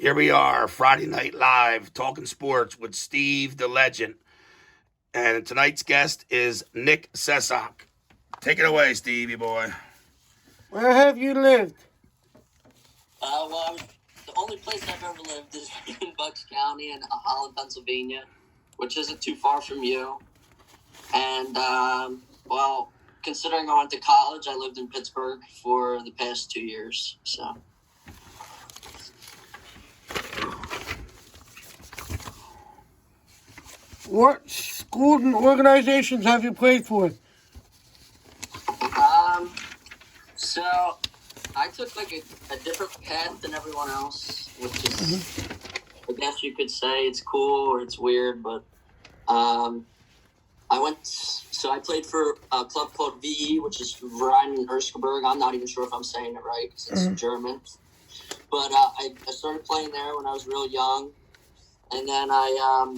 Here we are, Friday Night Live, talking sports with Steve the Legend. And tonight's guest is Nyk Sessock. Take it away, Stevie boy. Where have you lived? The only place I've ever lived is in Bucks County in Holland, Pennsylvania, which isn't too far from you. And, considering I went to college, I lived in Pittsburgh for the past 2 years, so. What schools and organizations have you played for? So I took like a different path than everyone else, which is, I guess you could say it's cool or it's weird, but I played for a club called VE, which is Verein Erskaberg. I'm not even sure if I'm saying it right because it's German. But I started playing there when I was real young, and then I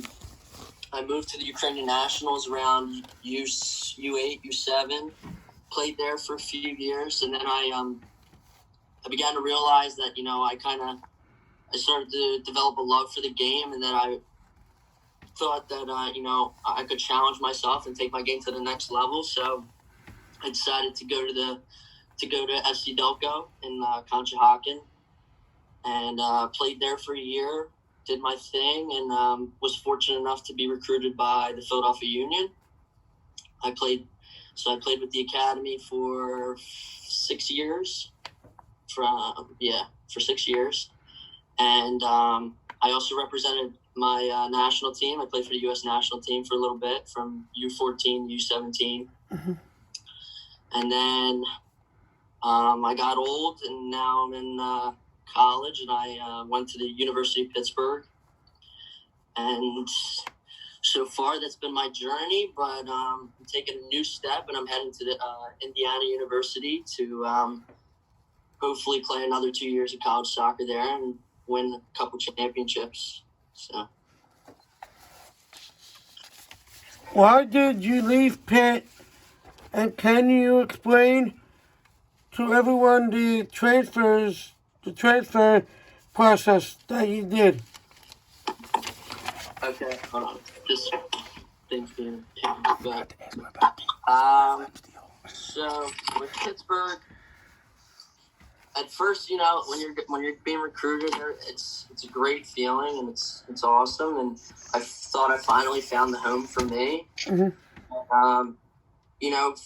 moved to the Ukrainian Nationals around U8, U7. Played there for a few years, and then I began to realize that I started to develop a love for the game, and then I thought that I could challenge myself and take my game to the next level. So I decided to go to FC Delco in Conshohocken, and played there for a year. Did my thing, and was fortunate enough to be recruited by the Philadelphia Union. I played with the academy for 6 years. For 6 years, and I also represented my national team. I played for the U.S. national team for a little bit, from U14 to U17, and then I got old, and now I'm in college, and I went to the University of Pittsburgh, and so far that's been my journey. But I'm taking a new step, and I'm heading to the Indiana University to hopefully play another 2 years of college soccer there and win a couple championships. So. Why did you leave Pitt? And can you explain to everyone the transfer process that you did? Okay, hold on. Just things being back. So with Pittsburgh, at first, when you're being recruited, it's a great feeling, and it's awesome. And I thought I finally found the home for me.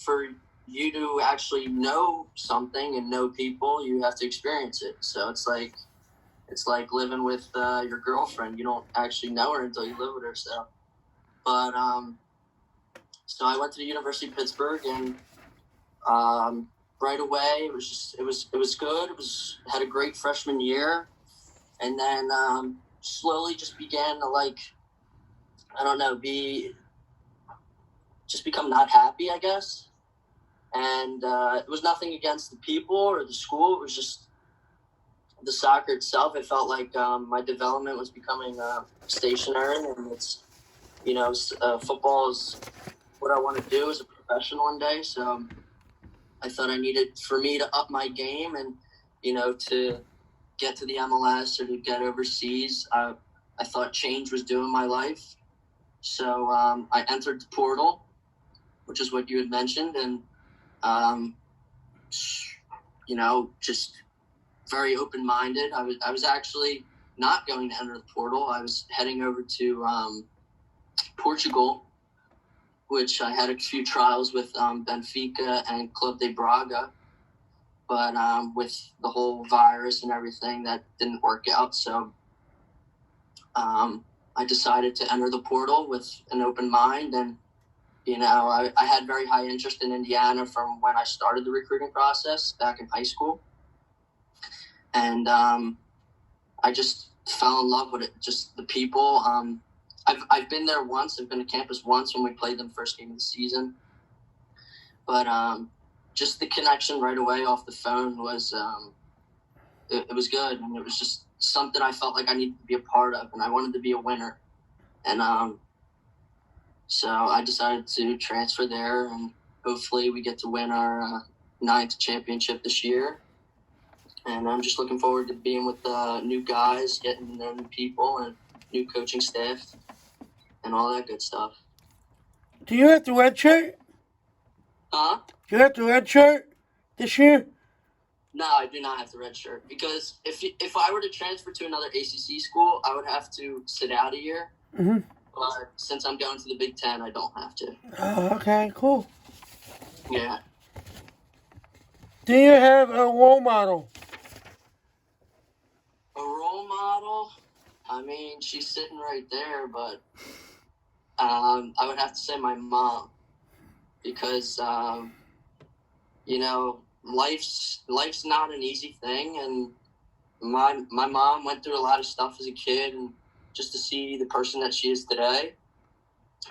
For you to actually know something and know people, you have to experience it. So it's like living with your girlfriend. You don't actually know her until you live with her. So I went to the University of Pittsburgh, and right away, it was good. Had a great freshman year, and then slowly just began to become not happy, I guess. And it was nothing against the people or the school. It was just the soccer itself. I felt like my development was becoming stationary, and it's football is what I want to do as a professional one day. So I thought for me to up my game and, to get to the MLS or to get overseas, I thought change was due in my life. So I entered the portal, which is what you had mentioned, and, just very open-minded. I was actually not going to enter the portal. I was heading over to Portugal, which I had a few trials with Benfica and Club de Braga. But with the whole virus and everything, that didn't work out. So I decided to enter the portal with an open mind. And, I had very high interest in Indiana from when I started the recruiting process back in high school. And I just fell in love with it, just the people. I've been there once. I've been to campus once when we played them first game of the season. But just the connection right away off the phone was it was good. And it was just something I felt like I needed to be a part of, and I wanted to be a winner. And so I decided to transfer there, and hopefully we get to win our 9th championship this year. And I'm just looking forward to being with new guys, getting to know new people, and new coaching staff, and all that good stuff. Do you have the red shirt? Huh? Do you have the red shirt this year? No, I do not have the red shirt, because if I were to transfer to another ACC school, I would have to sit out a year. Mm-hmm. But since I'm going to the Big Ten, I don't have to. Oh, okay, cool. Yeah. Do you have a role model? A role model? I mean, she's sitting right there, but I would have to say my mom, because life's not an easy thing, and my mom went through a lot of stuff as a kid, and just to see the person that she is today,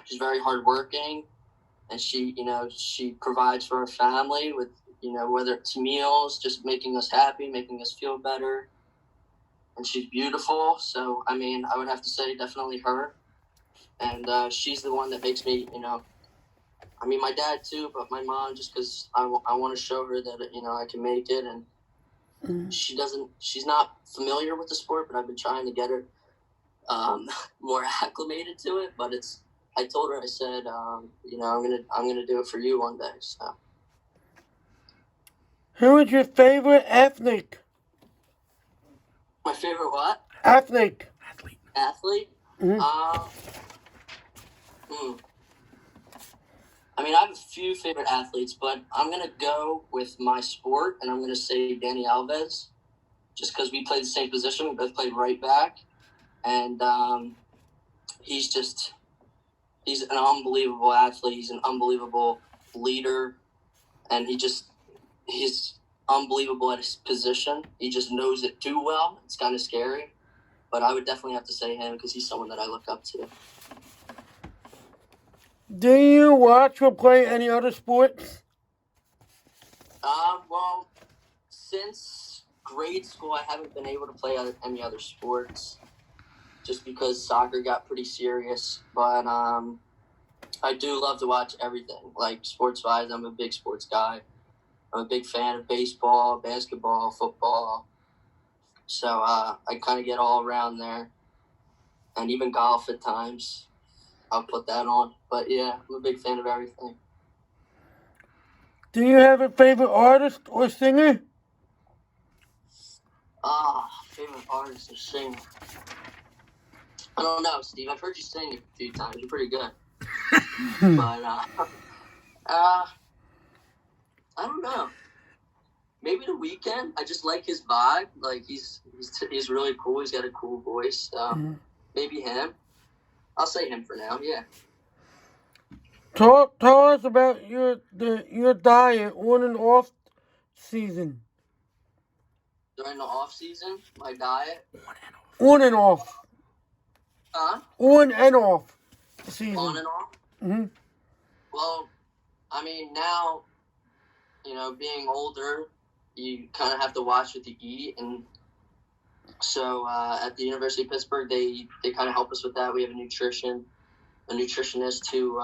she's very hardworking, and she provides for her family with, whether it's meals, just making us happy, making us feel better, and she's beautiful. So, I mean, I would have to say definitely her, and she's the one that makes me, I mean, my dad too, but my mom, just because I want to show her that, I can make it. And she's not familiar with the sport, but I've been trying to get her more acclimated to it. But I told her, I said, I'm gonna do it for you one day. So. Who is your favorite athlete? My favorite what? Athlete. Athlete? Mm-hmm. I mean, I have a few favorite athletes, but I'm going to go with my sport, and I'm going to say Danny Alves, just because we played the same position. We both played right back, and he's an unbelievable athlete. He's an unbelievable leader, and he's unbelievable at his position. He just knows it too well. It's kind of scary, but I would definitely have to say him, because he's someone that I look up to. Do you watch or play any other sports? Well, since grade school, I haven't been able to play any other sports, just because soccer got pretty serious. But I do love to watch everything. Like, sports-wise, I'm a big sports guy. I'm a big fan of baseball, basketball, football. So I kind of get all around there, and even golf at times. I'll put that on. But yeah, I'm a big fan of everything. Do you have a favorite artist or singer? Favorite artist or singer? I don't know, Steve. I've heard you sing a few times. You're pretty good. But I don't know. Maybe The Weeknd. I just like his vibe. Like, he's really cool. He's got a cool voice. So maybe him. I'll say him for now, yeah. Tell us about your diet on and off season. During the off season, my diet. On and off. Huh? On and off season. On and off? Mm-hmm. Well, I mean, now, being older, you kind of have to watch what you eat. And so at the University of Pittsburgh, they kind of help us with that. We have a nutritionist who,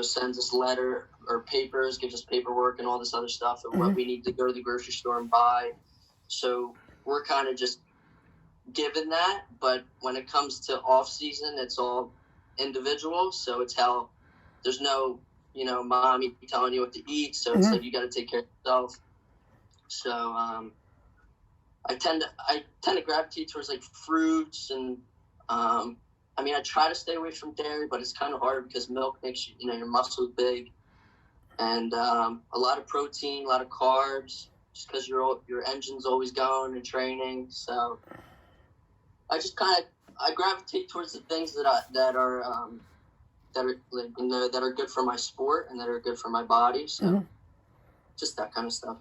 sends us letter or papers, gives us paperwork and all this other stuff of what we need to go to the grocery store and buy. So we're kind of just given that. But when it comes to off season, it's all individual. So it's how there's no, mommy telling you what to eat. So it's like you got to take care of yourself. So I tend to gravitate towards like fruits and I mean, I try to stay away from dairy, but it's kind of hard because milk makes your muscles big, and a lot of protein, a lot of carbs, just because your engine's always going and training. So I just I gravitate towards the things that are good for my sport and that are good for my body. So just that kind of stuff.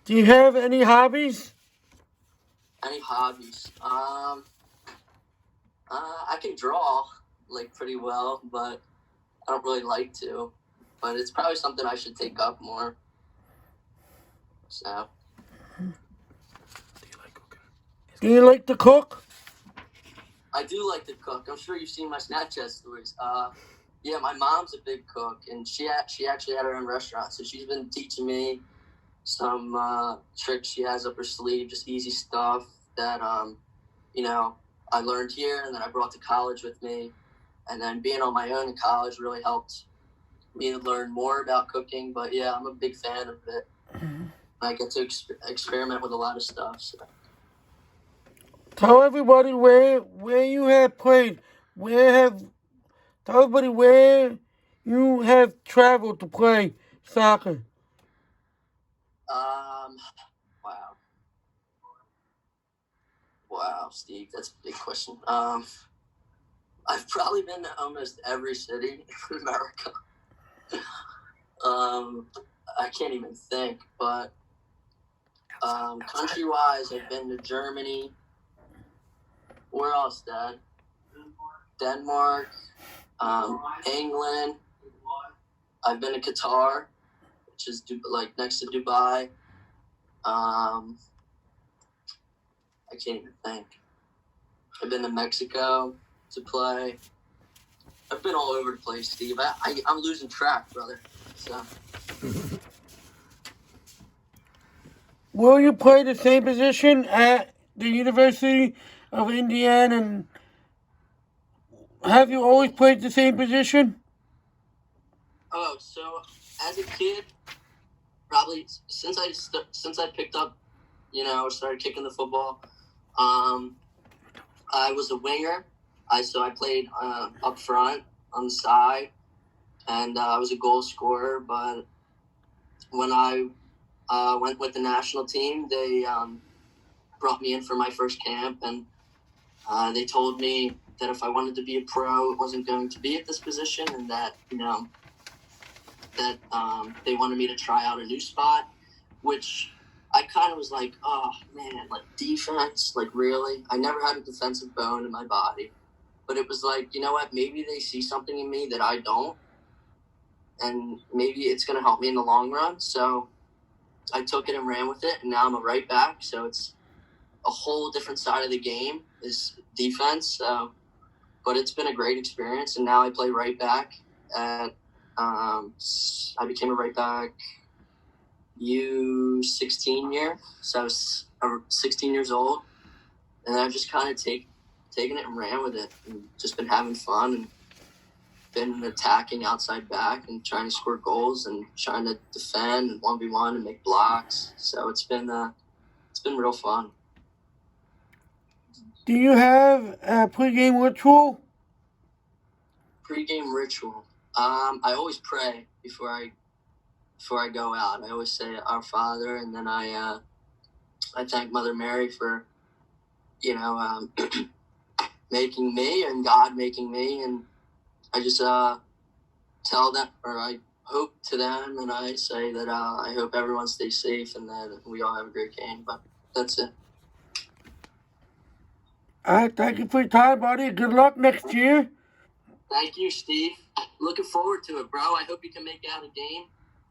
Do you have any hobbies? Any hobbies? I can draw, pretty well, but I don't really like to. But it's probably something I should take up more. So. Do you like to cook? I do like to cook. I'm sure you've seen my Snapchat stories. Yeah, my mom's a big cook, and she actually had her own restaurant, so she's been teaching me some tricks she has up her sleeve, just easy stuff that I learned here and then I brought to college with me. And then being on my own in college really helped me learn more about cooking. But yeah, I'm a big fan of it. I get to experiment with a lot of stuff. So. Tell everybody where you have played. Tell everybody where you have traveled to play soccer. Wow, Steve, that's a big question. I've probably been to almost every city in America. I can't even think, but country-wise, I've been to Germany. Where else, Dad? Denmark, England. I've been to Qatar, which is next to Dubai. I can't even think. I've been to Mexico to play. I've been all over the place, Steve. I'm losing track, brother. So. Will you play the same position at the University of Indiana? And have you always played the same position? Oh, so as a kid, probably since I picked up, started kicking the football, I was a winger. I played up front on the side, and I was a goal scorer. But when I went with the national team, they brought me in for my first camp, and they told me that if I wanted to be a pro, it wasn't going to be at this position, and that they wanted me to try out a new spot, which I kind of was like, oh man, like defense, like really? I never had a defensive bone in my body, but it was like, you know what? Maybe they see something in me that I don't, and maybe it's going to help me in the long run. So I took it and ran with it, and now I'm a right back. So it's a whole different side of the game is defense. But it's been a great experience, and now I play right back at. I became a right back U16 year, so I was 16 years old, and I've just kind of taken it and ran with it, and just been having fun and been attacking outside back and trying to score goals and trying to defend and 1v1 and make blocks. So it's been real fun. Do you have a pregame ritual? Pregame ritual. I always pray before I go out. I always say Our Father, and then I thank Mother Mary for making me and God making me, and I just tell them, or I hope to them, and I say that I hope everyone stays safe and that we all have a great game. But that's it. All right, thank you for your time, buddy. Good luck next year. Thank you, Steve. Looking forward to it, bro. I hope you can make out a game,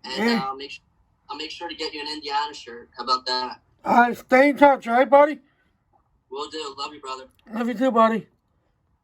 and Yeah. I'll make sure to get you an Indiana shirt. How about that? All right, stay in touch, all right, buddy? Will do. Love you, brother. Love you too, buddy.